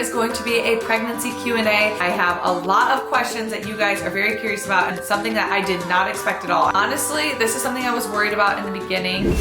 is going to be a pregnancy Q&A. I have a lot of questions that you guys are very curious about and something that I did not expect at all. Honestly, this is something I was worried about in the beginning.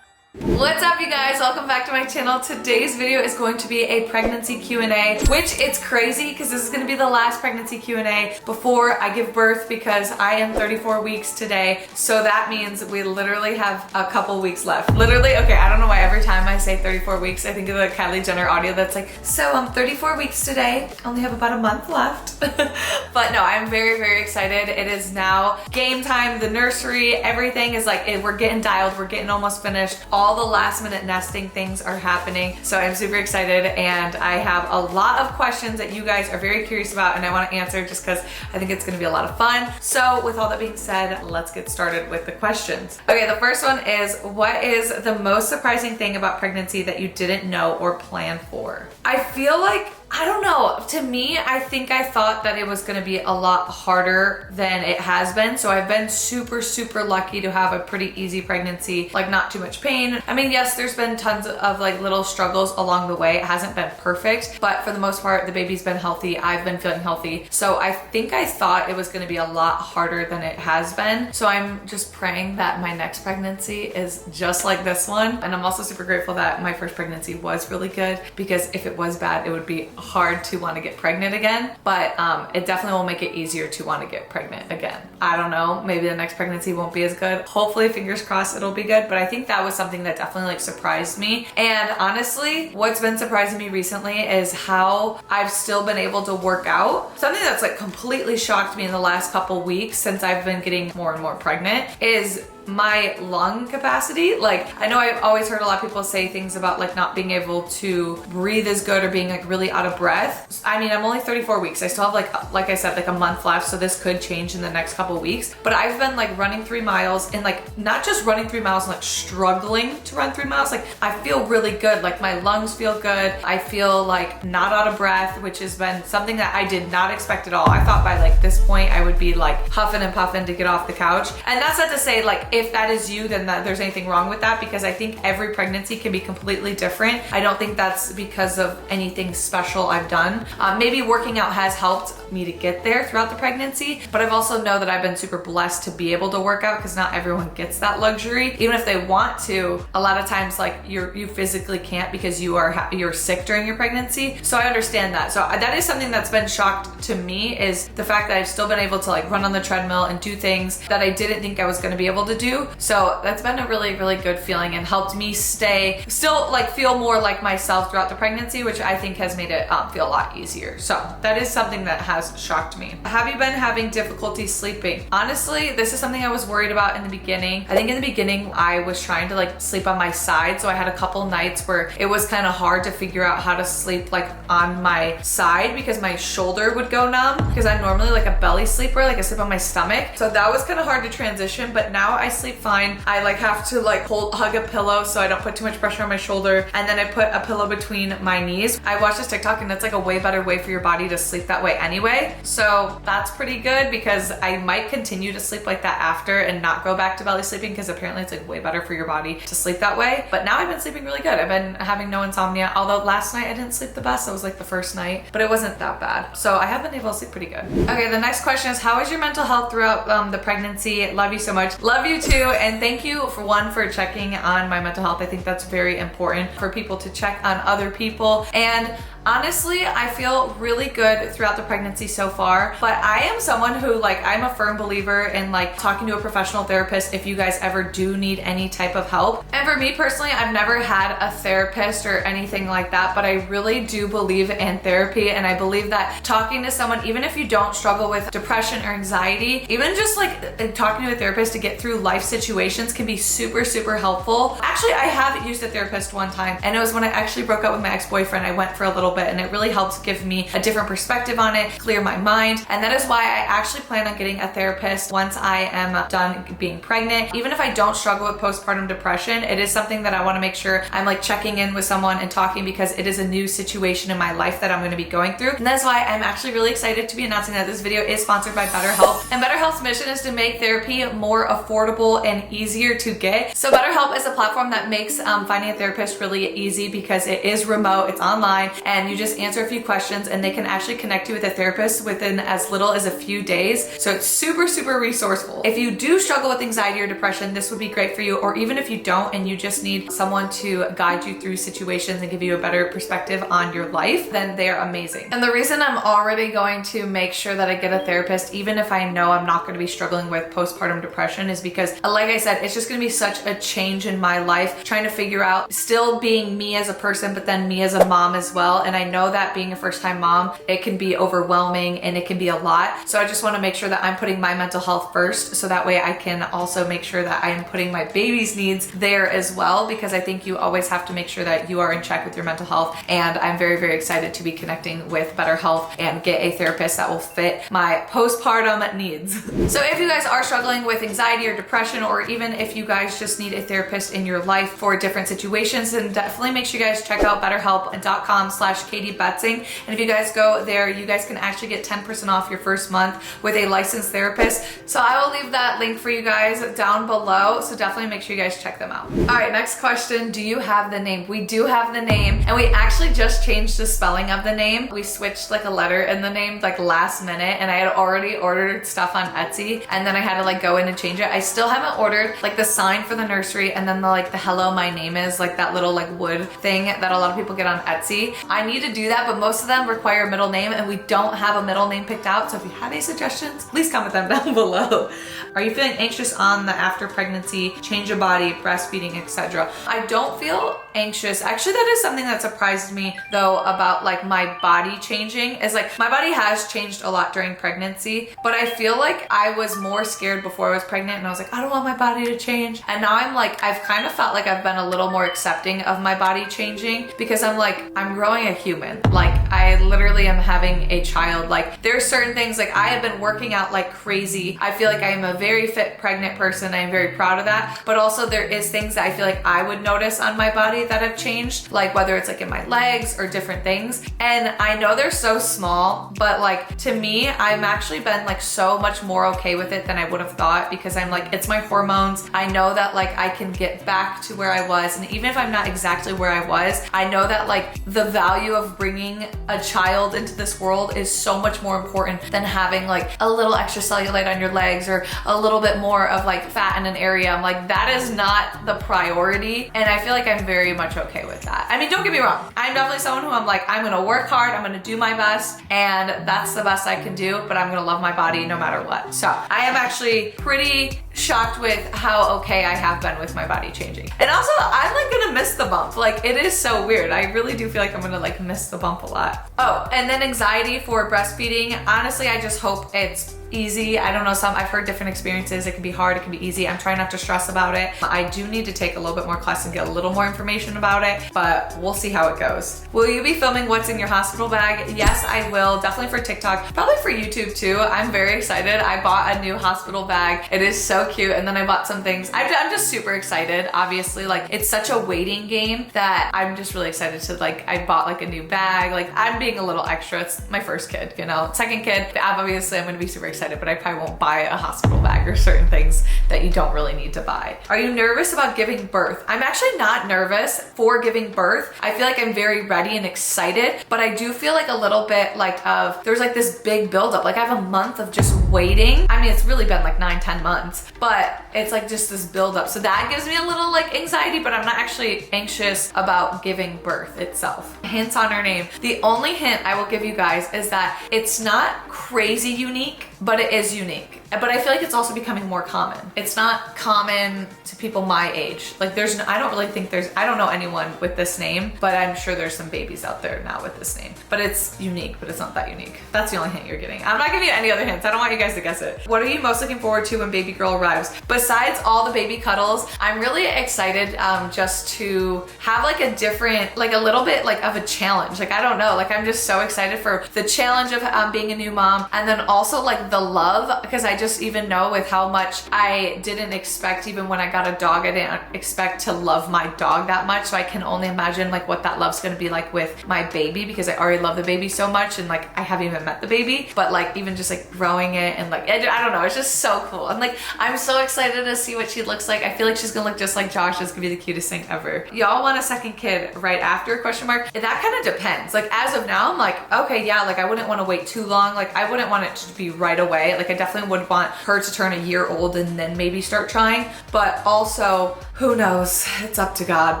What's up, you guys? Welcome back to my channel. Today's video is going to be a pregnancy Q&A, which it's crazy because this is going to be the last pregnancy Q&A before I give birth because I am 34 weeks today. So that means we literally have a couple weeks left. Literally, okay, I don't know why every time I say 34 weeks, I think of the Kylie Jenner audio that's like, so I'm 34 weeks today. Only have about a month left. But no, I'm very, very excited. It is now game time. The nursery, everything is like, we're getting dialed. We're getting almost finished. All the last minute nesting things are happening. So I'm super excited and I have a lot of questions that you guys are very curious about and I want to answer just because I think it's going to be a lot of fun. So with all that being said, let's get started with the questions. Okay, the first one is, what is the most surprising thing about pregnancy that you didn't know or plan for? I feel like, I don't know. To me, I think I thought that it was going to be a lot harder than it has been. So I've been super, super lucky to have a pretty easy pregnancy, like not too much pain. I mean, yes, there's been tons of like little struggles along the way. It hasn't been perfect, but for the most part, the baby's been healthy. I've been feeling healthy. So I think I thought it was going to be a lot harder than it has been. So I'm just praying that my next pregnancy is just like this one. And I'm also super grateful that my first pregnancy was really good because if it was bad, it would be hard to want to get pregnant again, but it definitely will make it easier to want to get pregnant again. I don't know, maybe the next pregnancy won't be as good. Hopefully, fingers crossed, it'll be good, but I think that was something that definitely like surprised me. And honestly, what's been surprising me recently is how I've still been able to work out. Something that's like completely shocked me in the last couple weeks since I've been getting more and more pregnant is my lung capacity. Like, I know I've always heard a lot of people say things about like not being able to breathe as good or being like really out of breath. I mean, I'm only 34 weeks. I still have like I said, like a month left. So this could change in the next couple weeks, but I've been like running 3 miles and like not just running 3 miles and like struggling to run 3 miles. Like I feel really good. Like my lungs feel good. I feel like not out of breath, which has been something that I did not expect at all. I thought by like this point I would be like huffing and puffing to get off the couch. And that's not to say like if that is you, then there's anything wrong with that, because I think every pregnancy can be completely different. I don't think that's because of anything special I've done. Maybe working out has helped me to get there throughout the pregnancy, but I've also know that I've been super blessed to be able to work out because not everyone gets that luxury. Even if they want to, a lot of times like you physically can't because you're sick during your pregnancy. So I understand that. So that is something that's been shocked to me, is the fact that I've still been able to like run on the treadmill and do things that I didn't think I was going to be able to do. So that's been a really, really good feeling and helped me still like feel more like myself throughout the pregnancy, which I think has made it feel a lot easier. So that is something that has shocked me. Have you been having difficulty sleeping? Honestly, this is something I was worried about in the beginning. I think in the beginning I was trying to like sleep on my side. So I had a couple nights where it was kind of hard to figure out how to sleep like on my side because my shoulder would go numb, because I'm normally like a belly sleeper, like I sleep on my stomach. So that was kind of hard to transition, but now I sleep fine. I like have to like hug a pillow so I don't put too much pressure on my shoulder, and then I put a pillow between my knees. I watched this TikTok and it's like a way better way for your body to sleep that way anyway. So that's pretty good because I might continue to sleep like that after and not go back to belly sleeping, because apparently it's like way better for your body to sleep that way. But now I've been sleeping really good. I've been having no insomnia, although last night I didn't sleep the best. It was like the first night, but it wasn't that bad. So I have been able to sleep pretty good. Okay, the next question is, how is your mental health throughout the pregnancy? Love you so much. Love you too. And thank you for checking on my mental health. I think that's very important for people to check on other people. And honestly, I feel really good throughout the pregnancy so far, but I am someone who I'm a firm believer in like talking to a professional therapist if you guys ever do need any type of help. And for me personally, I've never had a therapist or anything like that, but I really do believe in therapy. And I believe that talking to someone, even if you don't struggle with depression or anxiety, even just like talking to a therapist to get through life situations can be super, super helpful. Actually, I have used a therapist one time, and it was when I actually broke up with my ex-boyfriend. I went for a little bit, and it really helps give me a different perspective on it, clear my mind. And that is why I actually plan on getting a therapist once I am done being pregnant. Even if I don't struggle with postpartum depression, it is something that I want to make sure I'm like checking in with someone and talking, because it is a new situation in my life that I'm going to be going through. And that's why I'm actually really excited to be announcing that this video is sponsored by BetterHelp. And BetterHelp's mission is to make therapy more affordable and easier to get. So BetterHelp is a platform that makes finding a therapist really easy, because it is remote, it's online, and you just answer a few questions and they can actually connect you with a therapist within as little as a few days. So it's super, super resourceful. If you do struggle with anxiety or depression, this would be great for you. Or even if you don't and you just need someone to guide you through situations and give you a better perspective on your life, then they're amazing. And the reason I'm already going to make sure that I get a therapist, even if I know I'm not going to be struggling with postpartum depression, is because, like I said, it's just going to be such a change in my life, trying to figure out still being me as a person, but then me as a mom as well. And I know that being a first-time mom, it can be overwhelming and it can be a lot. So I just want to make sure that I'm putting my mental health first, so that way I can also make sure that I am putting my baby's needs there as well, because I think you always have to make sure that you are in check with your mental health. And I'm very, very excited to be connecting with BetterHelp and get a therapist that will fit my postpartum needs. So if you guys are struggling with anxiety or depression, or even if you guys just need a therapist in your life for different situations, then definitely make sure you guys check out betterhelp.com/KatieBetzing. And if you guys go there, you guys can actually get 10% off your first month with a licensed therapist. So I will leave that link for you guys down below. So definitely make sure you guys check them out. All right, next question. Do you have the name? We do have the name, and we actually just changed the spelling of the name. We switched like a letter in the name like last minute, and I had already ordered stuff on Etsy, and then I had to like go in and change it. I still haven't ordered like the sign for the nursery, and then the like the hello my name is, like that little like wood thing that a lot of people get on Etsy. I need to do that, but most of them require a middle name, and we don't have a middle name picked out. So if you have any suggestions, please comment them down below. Are you feeling anxious on the after pregnancy, change of body, breastfeeding, etc.? I don't feel anxious. Actually, that is something that surprised me though about like my body changing, is like my body has changed a lot during pregnancy, but I feel like I was more scared before I was pregnant, and I was like, I don't want my body to change. And now I'm like, I've kind of felt like I've been a little more accepting of my body changing, because I'm like, I'm growing a human. Like I literally am having a child. Like there's certain things, like I have been working out like crazy. I feel like I am a very fit pregnant person. I am very proud of that. But also there is things that I feel like I would notice on my body that have changed, like whether it's like in my legs or different things. And I know they're so small, but like to me, I've actually been like so much more okay with it than I would have thought, because I'm like, it's my hormones. I know that like I can get back to where I was. And even if I'm not exactly where I was, I know that like the value of bringing a child into this world is so much more important than having like a little extra cellulite on your legs or a little bit more of like fat in an area. I'm like, that is not the priority. And I feel like I'm very much okay with that. I mean, don't get me wrong. I'm definitely someone who I'm like, I'm gonna work hard, I'm gonna do my best, and that's the best I can do, but I'm gonna love my body no matter what. So I am actually pretty shocked with how okay I have been with my body changing. And also, I'm like gonna miss the bump. Like it is so weird. I really do feel like I'm gonna like miss the bump a lot. Oh, and then anxiety for breastfeeding. Honestly, I just hope it's easy. I don't know, I've heard different experiences. It can be hard, it can be easy. I'm trying not to stress about it. I do need to take a little bit more class and get a little more information about it, but we'll see how it goes. Will you be filming what's in your hospital bag? Yes, I will. Definitely for TikTok, probably for YouTube too. I'm very excited. I bought a new hospital bag. It is so cute. And then I bought some things. I'm just super excited. Obviously, like it's such a waiting game that I'm just really excited to like, I bought like a new bag. Like I'm being a little extra. It's my first kid, you know, second kid. Obviously, I'm gonna be super excited, but I probably won't buy a hospital bag or certain things that you don't really need to buy. Are you nervous about giving birth? I'm actually not nervous for giving birth. I feel like I'm very ready and excited, but I do feel like a little bit like there's like this big buildup. Like I have a month of just waiting. I mean, it's really been like 9-10 months, but it's like just this buildup. So that gives me a little like anxiety, but I'm not actually anxious about giving birth itself. Hints on her name. The only hint I will give you guys is that it's not crazy unique, but it is unique. but I feel like it's also becoming more common. It's not common to people my age. Like I don't know anyone with this name, but I'm sure there's some babies out there now with this name. But it's unique, but it's not that unique. That's the only hint you're getting. I'm not giving you any other hints. I don't want you guys to guess it. What are you most looking forward to when baby girl arrives? Besides all the baby cuddles, I'm really excited just to have like a different, like a little bit like of a challenge. Like, I don't know, like I'm just so excited for the challenge of being a new mom, and then also like the love, because I just even know with how much I didn't expect, even when I got a dog, I didn't expect to love my dog that much. So I can only imagine like what that love's gonna be like with my baby, because I already love the baby so much, and like I haven't even met the baby, but like even just like growing it, and like I don't know, it's just so cool. And like I'm so excited to see what she looks like. I feel like she's gonna look just like Josh. It's gonna be the cutest thing ever. Y'all want a second kid right after, question mark? And that kind of depends. Like as of now, I'm like, okay, yeah, like I wouldn't want to wait too long. Like I wouldn't want it to be right away. Like I definitely would want her to turn a year old and then maybe start trying, but also who knows? It's up to God.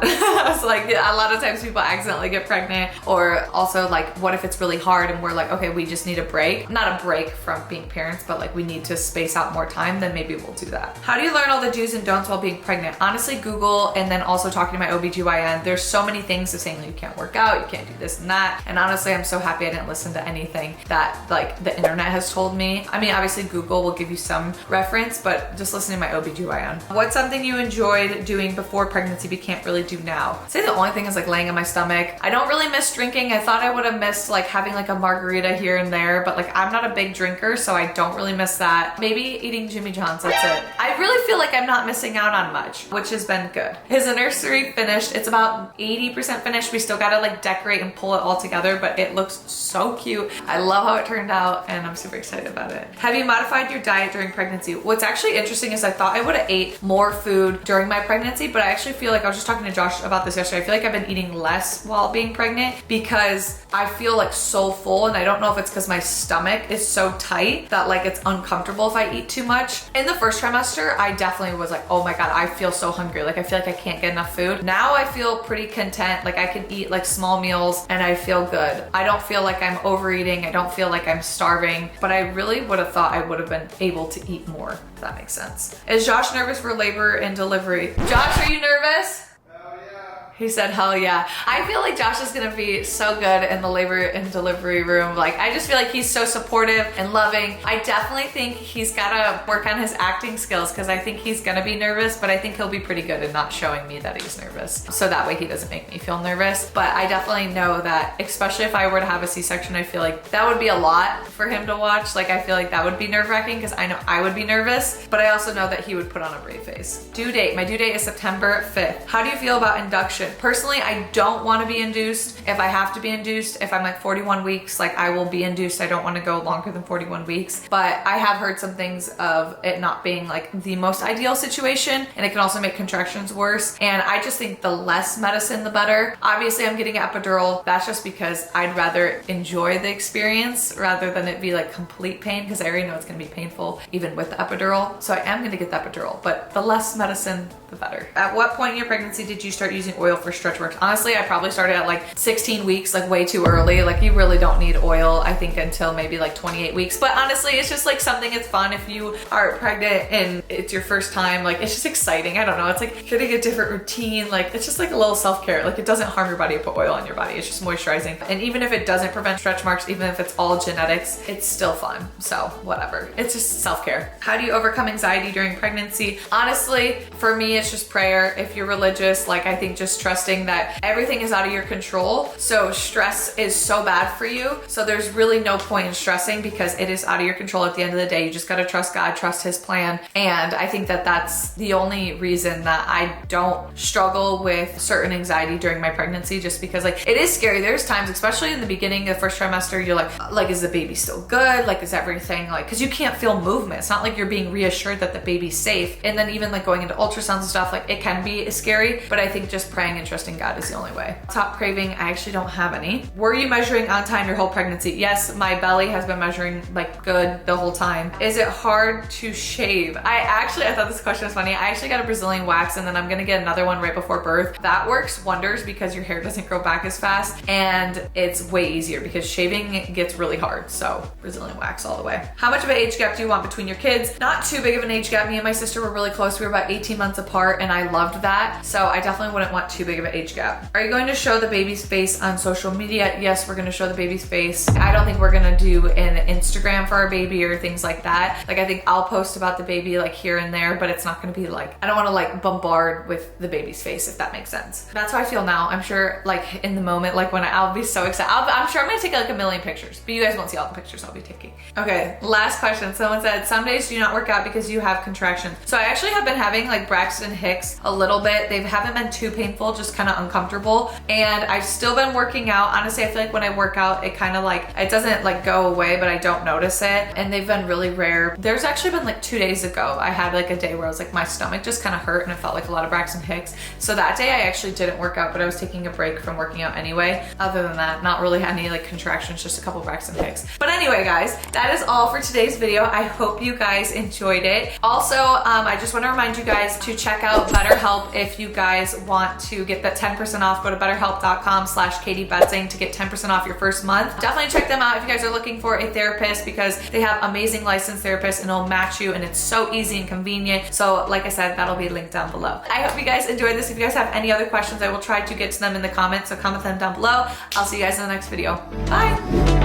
It's like a lot of times people accidentally get pregnant, or also like what if it's really hard and we're like, okay, we just need a break. Not a break from being parents, but like we need to space out more time, then maybe we'll do that. How do you learn all the do's and don'ts while being pregnant? Honestly, Google, and then also talking to my OBGYN. There's so many things of saying like, you can't work out, you can't do this and that. And honestly, I'm so happy I didn't listen to anything that like the internet has told me. I mean, obviously Google will give you some reference, but just listening to my OBGYN. What's something you enjoyed doing before pregnancy but can't really do now? I'd say the only thing is like laying on my stomach. I don't really miss drinking. I thought I would have missed like having like a margarita here and there, but like I'm not a big drinker, so I don't really miss that. Maybe eating Jimmy John's, that's it. I really feel like I'm not missing out on much, which has been good. His nursery finished. It's about 80% finished. We still gotta like decorate and pull it all together, but it looks so cute. I love how it turned out, and I'm super excited about it. Have you modified your diet during pregnancy? What's actually interesting is I thought I would have ate more food during my pregnancy, but I actually feel like, I was just talking to Josh about this yesterday, I feel like I've been eating less while being pregnant because I feel like so full, and I don't know if it's because my stomach is so tight that like it's uncomfortable if I eat too much. In the first trimester, I definitely was like, oh my God, I feel so hungry. Like I feel like I can't get enough food. Now I feel pretty content. Like I can eat like small meals and I feel good. I don't feel like I'm overeating. I don't feel like I'm starving, but I really would have thought I would have been able to eat more, if that makes sense. Is Josh nervous for labor and delivery? Josh, are you nervous? He said, hell yeah. I feel like Josh is gonna be so good in the labor and delivery room. Like, I just feel like he's so supportive and loving. I definitely think he's gotta work on his acting skills, because I think he's gonna be nervous, but I think he'll be pretty good in not showing me that he's nervous. So that way he doesn't make me feel nervous. But I definitely know that, especially if I were to have a C-section, I feel like that would be a lot for him to watch. Like, I feel like that would be nerve-wracking because I know I would be nervous, but I also know that he would put on a brave face. Due date. My due date is September 5th. How do you feel about induction? Personally, I don't want to be induced. If I have to be induced, if I'm like 41 weeks, like I will be induced. I don't want to go longer than 41 weeks, but I have heard some things of it not being like the most ideal situation, and it can also make contractions worse. And I just think the less medicine, the better. Obviously, I'm getting an epidural. That's just because I'd rather enjoy the experience rather than it be like complete pain, because I already know it's going to be painful even with the epidural. So I am going to get the epidural, but the less medicine, the better. At what point in your pregnancy did you start using oil for stretch marks? Honestly, I probably started at like 16 weeks, like way too early. Like you really don't need oil, I think, until maybe like 28 weeks. But honestly, it's just like something, it's fun if you are pregnant and it's your first time. Like it's just exciting. I don't know. It's like getting a different routine. Like it's just like a little self-care. Like it doesn't harm your body to put oil on your body. It's just moisturizing. And even if it doesn't prevent stretch marks, even if it's all genetics, it's still fun. So whatever. It's just self-care. How do you overcome anxiety during pregnancy? Honestly, for me, it's just prayer. If you're religious, like I think just trusting that everything is out of your control. So stress is so bad for you. So there's really no point in stressing because it is out of your control at the end of the day. You just got to trust God, trust his plan. And I think that that's the only reason that I don't struggle with certain anxiety during my pregnancy, just because like it is scary. There's times, especially in the beginning, the first trimester, you're like, is the baby still good? Like, is everything like, cause you can't feel movement. It's not like you're being reassured that the baby's safe. And then even like going into ultrasounds and and stuff, like it can be scary, but I think just praying and trusting God is the only way. Top craving, I actually don't have any. Were you measuring on time your whole pregnancy? Yes, my belly has been measuring like good the whole time. Is it hard to shave? I thought this question was funny. I actually got a Brazilian wax and then I'm gonna get another one right before birth. That works wonders because your hair doesn't grow back as fast and it's way easier because shaving gets really hard. So Brazilian wax all the way. How much of an age gap do you want between your kids? Not too big of an age gap. Me and my sister were really close. We were about 18 months apart and I loved that. So I definitely wouldn't want too big of an age gap. Are you going to show the baby's face on social media? Yes, we're gonna show the baby's face. I don't think we're gonna do an Instagram for our baby or things like that. Like I think I'll post about the baby like here and there, but it's not gonna be like, I don't wanna like bombard with the baby's face, if that makes sense. That's how I feel now. I'm sure like in the moment, like when I'll be so excited. I'm sure I'm gonna take like a million pictures, but you guys won't see all the pictures I'll be taking. Okay, last question. Someone said, some days do you not work out because you have contractions? So I actually have been having like Braxton Hicks a little bit. They haven't been too painful, just kind of uncomfortable. And I've still been working out. Honestly, I feel like when I work out, it kind of like, it doesn't like go away, but I don't notice it. And they've been really rare. There's actually been like 2 days ago, I had like a day where I was like, my stomach just kind of hurt and it felt like a lot of Braxton Hicks. So that day I actually didn't work out, but I was taking a break from working out anyway. Other than that, not really any like contractions, just a couple Braxton Hicks. But anyway, guys, that is all for today's video. I hope you guys enjoyed it. Also, I just want to remind you guys to check out BetterHelp if you guys want to get that 10% off. Go to betterhelp.com/KatieBetzing to get 10% off your first month. Definitely check them out if you guys are looking for a therapist because they have amazing licensed therapists and it'll match you and it's so easy and convenient. So like I said, that'll be linked down below. I hope you guys enjoyed this. If you guys have any other questions, I will try to get to them in the comments, so comment them down below. I'll see you guys in the next video. Bye.